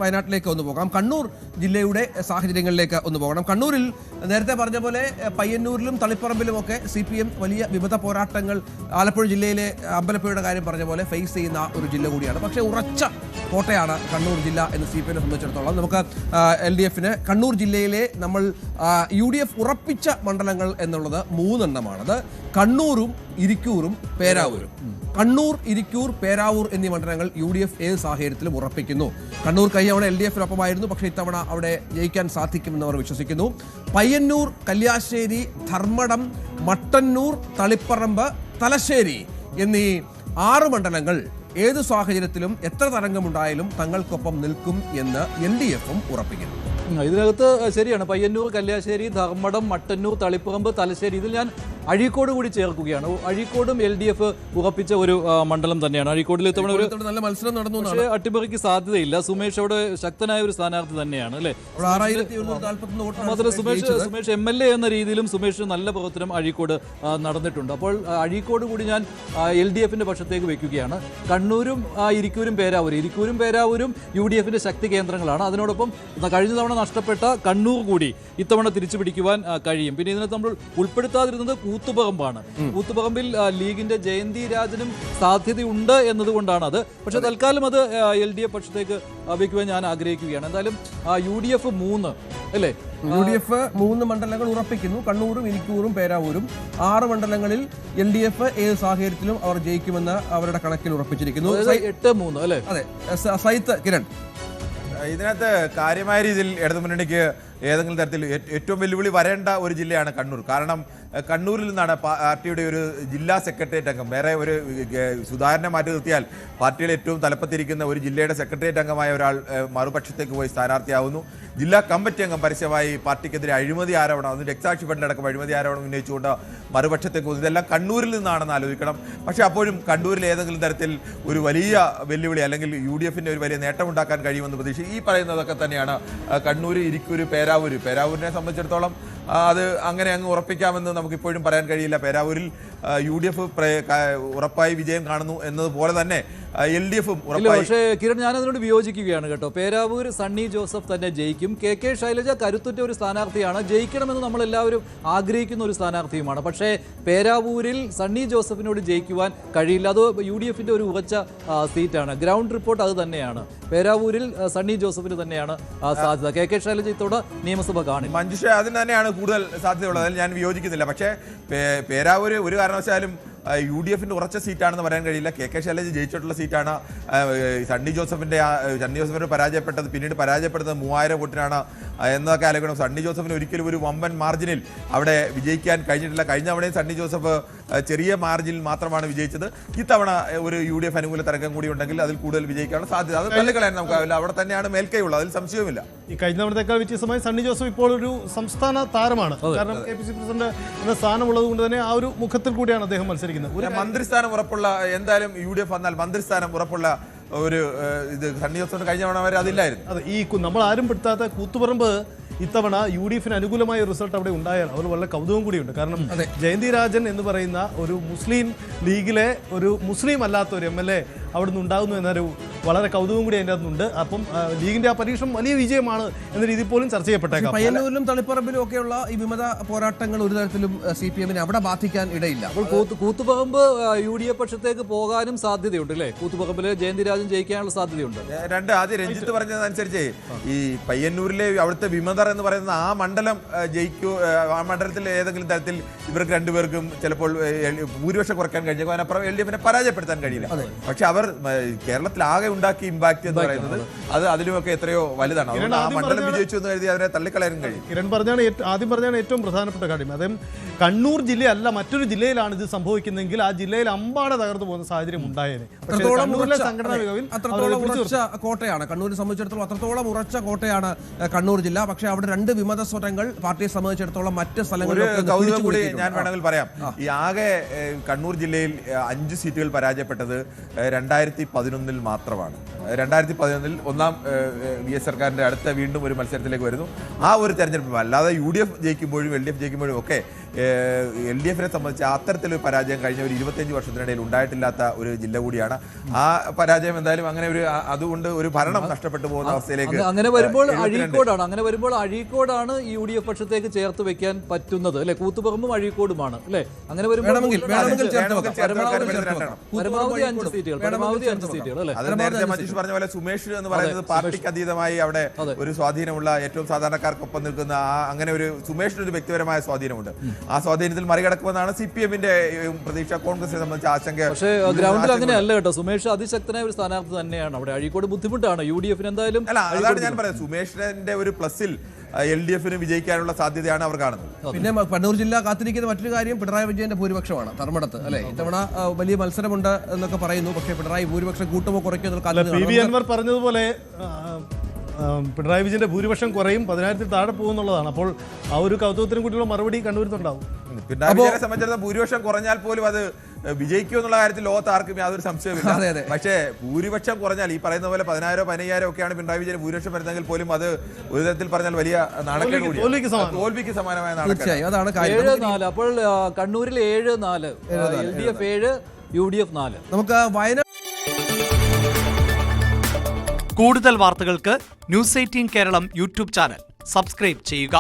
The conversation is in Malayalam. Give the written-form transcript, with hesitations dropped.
വയനാട്ടിലേക്ക് ഒന്ന് പോകാം. കണ്ണൂർ ജില്ലയുടെ സാഹചര്യങ്ങളിലേക്ക് ഒന്ന് പോകണം. കണ്ണൂരിൽ നേരത്തെ പറഞ്ഞ പോലെ പയ്യന്നൂരിലും തളിപ്പറമ്പിലുമൊക്കെ CPM വലിയ വിമത പോരാട്ടങ്ങൾ ആലപ്പുഴ ജില്ലയിലെ അമ്പലപ്പുഴയുടെ കാര്യം പറഞ്ഞ പോലെ ഫേസ് ചെയ്യുന്ന ഒരു ജില്ല കൂടിയാണ്. പക്ഷേ ഉറച്ച കോട്ടയാണ് കണ്ണൂർ ജില്ല എന്ന് CPM സംബന്ധിച്ചിടത്തോളം. നമുക്ക് LDFന് കണ്ണൂർ ജില്ലയിലെ നമ്മൾ UDF ഉറപ്പിച്ച മണ്ഡലങ്ങൾ എന്നുള്ളത് 3 എണ്ണമാണത്. കണ്ണൂരും ഇരിക്കൂറും പേരാവൂരും. കണ്ണൂർ, ഇരിക്കൂർ, പേരാവൂർ എന്നീ മണ്ഡലങ്ങൾ UDF ഏത് സാഹചര്യത്തിലും ഉറപ്പിക്കുന്നു. കണ്ണൂർ കഴിഞ്ഞ LDFിനൊപ്പമായിരുന്നു, പക്ഷേ ഇത്തവണ അവിടെ ജയിക്കാൻ സാധിക്കുമെന്ന് അവർ വിശ്വസിക്കുന്നു. പയ്യന്നൂർ, കല്യാശ്ശേരി, ധർമ്മടം, മട്ടന്നൂർ, തളിപ്പറമ്പ്, തലശ്ശേരി എന്നീ 6 മണ്ഡലങ്ങൾ ഏത് സാഹചര്യത്തിലും എത്ര തരംഗമുണ്ടായാലും തങ്ങൾക്കൊപ്പം നിൽക്കും എന്ന് LDFും ഉറപ്പിക്കുന്നു. ഇതിനകത്ത് ശരിയാണ്. പയ്യന്നൂർ, കല്യാശ്ശേരി, ധർമ്മടം, മട്ടന്നൂർ, തളിപ്പറമ്പ്, തലശ്ശേരി, ഇതിൽ ഞാൻ അഴീക്കോട് കൂടി ചേർക്കുകയാണ്. അഴീക്കോടും LDF ഉറപ്പിച്ച ഒരു മണ്ഡലം തന്നെയാണ്. അഴീക്കോടിൽ ഇത്തവണ ഒരു നല്ല മത്സരം നടന്നു, പക്ഷേ അട്ടിമറിക്ക് സാധ്യതയില്ല. സുമേഷ് അവിടെ ശക്തനായ ഒരു സ്ഥാനാർത്ഥി തന്നെയാണ് അല്ലേ. മാത്രമല്ല സുമേഷ് MLA എന്ന രീതിയിലും സുമേഷ് നല്ല പ്രവർത്തനം അഴീക്കോട് നടന്നിട്ടുണ്ട്. അപ്പോൾ അഴീക്കോട് കൂടി ഞാൻ LDFിന്റെ പക്ഷത്തേക്ക് വെക്കുകയാണ്. കണ്ണൂരും ഇരിക്കൂരും പേരാവൂരും UDFിന്റെ ശക്തി കേന്ദ്രങ്ങളാണ്. അതിനോടൊപ്പം കഴിഞ്ഞ തവണ നഷ്ടപ്പെട്ട കണ്ണൂർ കൂടി ഇത്തവണ തിരിച്ചു പിടിക്കുവാൻ കഴിയും. പിന്നെ ഇതിനകത്ത് നമ്മൾ ഉൾപ്പെടുത്താതിരുന്നത് കൂത്തുപറമ്പാണ്. കൂത്തുപറമ്പിൽ ലീഗിന്റെ ജയന്തി രാജനും സാധ്യതയുണ്ട് എന്നതുകൊണ്ടാണ് അത്. പക്ഷെ തൽക്കാലം അത് LDF പക്ഷത്തേക്ക് വയ്ക്കുവാൻ ഞാൻ ആഗ്രഹിക്കുകയാണ്. എന്തായാലും UDF 3 അല്ലേ, UDF 3 മണ്ഡലങ്ങൾ ഉറപ്പിക്കുന്നു. കണ്ണൂരും ഇരിക്കൂറും പേരാവൂരും. 6 മണ്ഡലങ്ങളിൽ LDF ഏത് സാഹചര്യത്തിലും അവർ ജയിക്കുമെന്ന് അവരുടെ കണക്കിൽ ഉറപ്പിച്ചിരിക്കുന്നു. 8-3 അല്ലേ. അതെ, സൈത്ത് കിരൺ, ഇതിനകത്ത് കാര്യമായ രീതിയിൽ ഇടതുമുന്നണിക്ക് ഏതെങ്കിലും തരത്തിൽ ഏറ്റവും വെല്ലുവിളി വരേണ്ട ഒരു ജില്ലയാണ് കണ്ണൂർ. കാരണം കണ്ണൂരിൽ നിന്നാണ് പാർട്ടിയുടെ ഒരു ജില്ലാ സെക്രട്ടേറിയറ്റ് അംഗം, വേറെ ഒരു സുധാകരനെ മാറ്റി നിർത്തിയാൽ പാർട്ടിയുടെ ഏറ്റവും തലപ്പത്തിരിക്കുന്ന ഒരു ജില്ലയുടെ സെക്രട്ടേറിയറ്റ് അംഗമായ ഒരാൾ മറുപക്ഷത്തേക്ക് പോയി സ്ഥാനാർത്ഥിയാവുന്നു. ജില്ലാ കമ്മിറ്റി അംഗം പരസ്യമായി പാർട്ടിക്കെതിരെ അഴിമതി ആരോപണം, അതിന് രക്താക്ഷി ഫണ്ടിലടക്കം അഴിമതി ആരോപണം ഉന്നയിച്ചുകൊണ്ട് മറുപക്ഷത്തേക്ക് പോകുന്നു. ഇതെല്ലാം കണ്ണൂരിൽ നിന്നാണെന്ന് ആലോചിക്കണം. പക്ഷേ അപ്പോഴും കണ്ണൂരിൽ ഏതെങ്കിലും തരത്തിൽ ഒരു വലിയ വെല്ലുവിളി അല്ലെങ്കിൽ UDFിൻ്റെ ഒരു വലിയ നേട്ടമുണ്ടാക്കാൻ കഴിയുമെന്ന് പ്രതീക്ഷ. ഈ പറയുന്നതൊക്കെ തന്നെയാണ് കണ്ണൂർ, ഇരിക്കൂർ, പേരാവൂരിനെ സംബന്ധിച്ചിടത്തോളം അത് അങ്ങനെ അങ്ങ് ഉറപ്പിക്കാമെന്ന് നമുക്കിപ്പോഴും പറയാൻ കഴിയില്ല. പേരാവൂരിൽ UDF ഉറപ്പായി വിജയം കാണുന്നു എന്നതുപോലെ തന്നെ LDFും ഉറപ്പായി. പക്ഷേ കിരൺ, ഞാൻ അതിനോട് വിയോജിക്കുകയാണ് കേട്ടോ. പേരാവൂർ സണ്ണി ജോസഫ് തന്നെ ജയിക്കും. KK ശൈലജ കരുത്തുറ്റ ഒരു സ്ഥാനാർത്ഥിയാണ്, ജയിക്കണമെന്ന് നമ്മളെല്ലാവരും ആഗ്രഹിക്കുന്ന ഒരു സ്ഥാനാർത്ഥിയുമാണ്. പക്ഷേ പേരാവൂരിൽ സണ്ണി ജോസഫിനോട് ജയിക്കുവാൻ കഴിയില്ല. അത് UDFിന്റെ ഒരു ഉറച്ച സീറ്റാണ്. ഗ്രൗണ്ട് റിപ്പോർട്ട് അത് തന്നെയാണ്. പേരാവൂരിൽ സണ്ണി ജോസഫിന് തന്നെയാണ് സാധ്യത. KK ശൈലജ ഇത്തോടെ നിയമസഭ കാണും. മഞ്ജുഷ, അതിന് തന്നെയാണ് കൂടുതൽ സാധ്യതയുള്ളത്. അതിൽ ഞാൻ വിയോജിക്കുന്നില്ല. പക്ഷേ പേരാവൂർ ഒരു കാരണവശാലും UDFിന്റെ ഉറച്ച സീറ്റാണെന്ന് പറയാൻ കഴിയില്ല. KK ശൈലജ ജയിച്ചിട്ടുള്ള സീറ്റാണ്. സണ്ണി ജോസഫിന് പരാജയപ്പെട്ടത്, പിന്നീട് പരാജയപ്പെടുന്നത് 3000 വോട്ടിനാണ് എന്നതൊക്കെ ആലോചിക്കണം. സണ്ണി ജോസഫിന് ഒരിക്കലും ഒരു വമ്പൻ മാർജിനിൽ അവിടെ വിജയിക്കാൻ കഴിഞ്ഞിട്ടില്ല. കഴിഞ്ഞ തവണയും സണ്ണി ജോസഫ് ചെറിയ മാർജിനിൽ മാത്രമാണ് വിജയിച്ചത്. ഇത്തവണ ഒരു UDF അനുകൂല തരംഗം കൂടി ഉണ്ടെങ്കിൽ അതിൽ കൂടുതൽ വിജയിക്കാനുള്ള സാധ്യത അത് തള്ളിക്കളയാൻ നമുക്കാവില്ല. അവിടെ തന്നെയാണ് മേൽക്കൈയുള്ളത്, അതിൽ സംശയവുമില്ല. ഈ കഴിഞ്ഞ തവണത്തേക്കാൾ വ്യത്യസ്തമായി സണ്ണി ജോസഫ് ഇപ്പോൾ ഒരു സംസ്ഥാന താരമാണ്. കാരണം KPCC പ്രസിഡന്റ് എന്ന സ്ഥാനമുള്ളത് കൊണ്ട് തന്നെ ആ ഒരു മുഖത്തിൽ കൂടിയാണ് അദ്ദേഹം മത്സരിക്കുന്നത്. മന്ത്രിസ്ഥാനം ഉറപ്പുള്ള, എന്തായാലും UDF വന്നാൽ മന്ത്രിസ്ഥാനം ഉറപ്പുള്ള ഒരു ഇത് സണ്ണി ജോസഫിന് കഴിഞ്ഞ തവണ വരെ അതില്ലായിരുന്നു. അതെ, ഈ നമ്മൾ ആരും പെടുത്താത്ത കൂത്തുപറമ്പ് ഇത്തവണ UDFിന് അനുകൂലമായ റിസൾട്ട് അവിടെ ഉണ്ടായാൽ അവർ വളരെ കൗതുകം കൂടിയുണ്ട്. കാരണം ജയന്തി രാജൻ എന്ന് പറയുന്ന ഒരു മുസ്ലിം ലീഗിലെ ഒരു മുസ്ലിം അല്ലാത്ത ഒരു MLA അവിടെ നിന്ന് ഉണ്ടാകുന്നു എന്നൊരു വളരെ കൗതുകം കൂടി അതിൻ്റെ അകത്തുണ്ട്. അപ്പം ലീഗിന്റെ ആ പരീക്ഷണം വലിയ വിജയമാണ് എന്ന രീതിയിൽ പോലും ചർച്ച ചെയ്യപ്പെട്ടേക്കാം. പയ്യന്നൂരിലും തളിപ്പറമ്പിലും ഒക്കെയുള്ള ഈ വിമത പോരാട്ടങ്ങൾ ഒരു തരത്തിലും CPMനെ അവിടെ ബാധിക്കാൻ ഇടയില്ല. അപ്പോൾ കൂത്തുപറമ്പ് UDF പക്ഷത്തേക്ക് പോകാനും സാധ്യതയുണ്ട് അല്ലേ. കൂത്തുപറമ്പില് ജയന്തി രാജൻ ജയിക്കാനുള്ള സാധ്യതയുണ്ട്. ആദ്യം രഞ്ജിത്ത് പറഞ്ഞതനുസരിച്ച് ഈ പയ്യന്നൂരിലെ അവിടുത്തെ വിമതർ എന്ന് പറയുന്ന ആ മണ്ഡലം ജയിക്കൂ, ആ മണ്ഡലത്തിൽ ഏതെങ്കിലും തരത്തിൽ ഇവർക്ക് രണ്ടുപേർക്കും ചിലപ്പോൾ ഭൂരിപക്ഷം കുറയ്ക്കാൻ കഴിഞ്ഞേക്കും. അതിനപ്പുറം LDFിനെ പരാജയപ്പെടുത്താൻ കഴിയില്ല. പക്ഷെ അവർ കേരളത്തിലാകെ ഉണ്ടാക്കിയ ഇമ്പാക്ട് എന്ന് പറയുന്നത് അത് അതിലുമൊക്കെ എത്രയോ വലുതാണ്. അതുകൊണ്ട് ആ മണ്ഡലം വിജയിച്ചു എന്ന് കരുതി അവരെ തള്ളിക്കളയാനും കഴിയും. കിരൺ ആദ്യം പറഞ്ഞാണ് ഏറ്റവും പ്രധാനപ്പെട്ട കാര്യം. അദ്ദേഹം കണ്ണൂർ ജില്ലയല്ല മറ്റൊരു ജില്ലയിലാണ് ഇത് സംഭവിക്കുന്നതെങ്കിൽ ആ ജില്ലയിൽ അമ്പാടെ തകർന്നു പോകുന്ന സാഹചര്യം ഉണ്ടായേനെ. സംഘടനാ മികവിൽ കോട്ടയാണ് കണ്ണൂരിനെ സംബന്ധിച്ചിടത്തോളം, അത്രത്തോളം ഉറച്ച കോട്ടയാണ് കണ്ണൂർ ജില്ല. പക്ഷേ അവിടെ 2 വിമത സ്വരങ്ങൾ പാർട്ടിയെ സംബന്ധിച്ചിടത്തോളം മറ്റ് സ്ഥലങ്ങളിലും കൂടി ഞാൻ വേണമെങ്കിൽ പറയാം. ഈ ആകെ കണ്ണൂർ ജില്ലയിൽ 5 സീറ്റുകൾ പരാജയപ്പെട്ടത് 2011 മാത്രമാണ്. 2011 ഒന്നാം VS സർക്കാരിന്റെ അടുത്ത വീണ്ടും ഒരു മത്സരത്തിലേക്ക് വരുന്നു. ആ ഒരു തെരഞ്ഞെടുപ്പ് അല്ലാതെ UDF ജയിക്കുമ്പോഴും LDF ജയിക്കുമ്പോഴും ഒക്കെ LDF സംബന്ധിച്ച് അത്തരത്തിലൊരു പരാജയം കഴിഞ്ഞ ഒരു 25 വർഷത്തിനിടയിൽ ഉണ്ടായിട്ടില്ലാത്ത ഒരു ജില്ല കൂടിയാണ്. ആ പരാജയം എന്തായാലും അങ്ങനെ ഒരു അതുകൊണ്ട് ഒരു ഭരണം നഷ്ടപ്പെട്ടു പോകുന്ന അവസ്ഥയിലേക്ക് അങ്ങനെ വരുമ്പോൾ അഴീക്കോടാണ് ഈ UDF പക്ഷത്തേക്ക് ചേർത്ത് വെക്കാൻ പറ്റുന്നത് അല്ലെ. കൂത്തുപറമ്പും അഴീക്കോടുമാണ് അല്ലെ. അങ്ങനെ വരുമ്പോൾ പരമാവധി 5 സീറ്റുകൾ അല്ലെ. അത് നേരത്തെ മജീഷ് പറഞ്ഞ പോലെ സുമേഷ് എന്ന് പറയുന്നത് പാർട്ടിക്ക് അതീതമായി അവിടെ ഒരു സ്വാധീനമുള്ള ഏറ്റവും സാധാരണക്കാർക്കൊപ്പം നിൽക്കുന്ന അങ്ങനെ ഒരു സുമേഷിന് ഒരു വ്യക്തിപരമായ സ്വാധീനമുണ്ട്. ആ സ്വാധീനത്തിൽ മറികടക്കുമെന്നാണ് CPM-ന്റെ പ്രതീക്ഷ. കോൺഗ്രസിനെ സംബന്ധിച്ച് ആശങ്ക. പക്ഷേ ഗ്രൗണ്ടിൽ അങ്ങനെ അല്ല കേട്ടോ. സുമേഷ് അതിശക്തനായ ഒരു സ്ഥാനാർത്ഥി തന്നെയാണ് അവിടെ. അഴീക്കോട് ബുദ്ധിമുട്ടാണ് UDF-ന് എന്തായാലും. അല്ല, അതാണ് ഞാൻ പറയുന്നത്. സുമേഷിന്റെ ഒരു പ്ലസിൽ LDF-ന് വിജയിക്കാനുള്ള സാധ്യതയാണ് അവർ കാണുന്നത്. പിന്നെ കണ്ണൂർ ജില്ല കാത്തിരിക്കുന്ന മറ്റൊരു കാര്യം പിണറായി വിജയന്റെ ഭൂരിപക്ഷമാണ് ധർമ്മടത്ത് അല്ലെ. ഇത്തവണ വലിയ മത്സരമുണ്ട് എന്നൊക്കെ പറയുന്നു. പക്ഷേ പിണറായി ഭൂരിപക്ഷം കൂട്ടുമോ കുറയ്ക്കുമോ PV അൻവർ പറഞ്ഞതുപോലെ പിണറായി വിജയന്റെ ഭൂരിപക്ഷം കുറയും, 10,000-ൽ താഴെ പോകുന്നുള്ളതാണ്. അപ്പോൾ ആ ഒരു കൗതുകത്തിനും കൂടിയുള്ള മറുപടി കണ്ണൂരിലുണ്ടാവും. പിണറായി വിജയനെ സംബന്ധിച്ചിടത്തോളം ഭൂരിപക്ഷം കുറഞ്ഞാൽ പോലും അത് വിജയിക്കുമെന്നുള്ള കാര്യത്തിൽ ലോകത്ത് ആർക്കും യാതൊരു സംശയമില്ല. പക്ഷേ ഭൂരിപക്ഷം കുറഞ്ഞാൽ ഈ പറയുന്ന പോലെ 10,000 15,000 ഒക്കെയാണ് പിണറായി വിജയൻ ഭൂരിപക്ഷം വരുന്നെങ്കിൽ പോലും അത് ഒരു തരത്തിൽ പറഞ്ഞാൽ വലിയ നാണക്കേട് കൂടി, തോൽവിക്ക് സമാനമായ നാണക്കേട്. അതാണ് 7-4. അപ്പോൾ കണ്ണൂരിൽ 7-4, LDF 7, UDF 4. നമുക്ക് വയനാട് കൂടുതൽ വാർത്തകൾക്ക് News 18 Keralam YouTube channel subscribe ചെയ്യുക.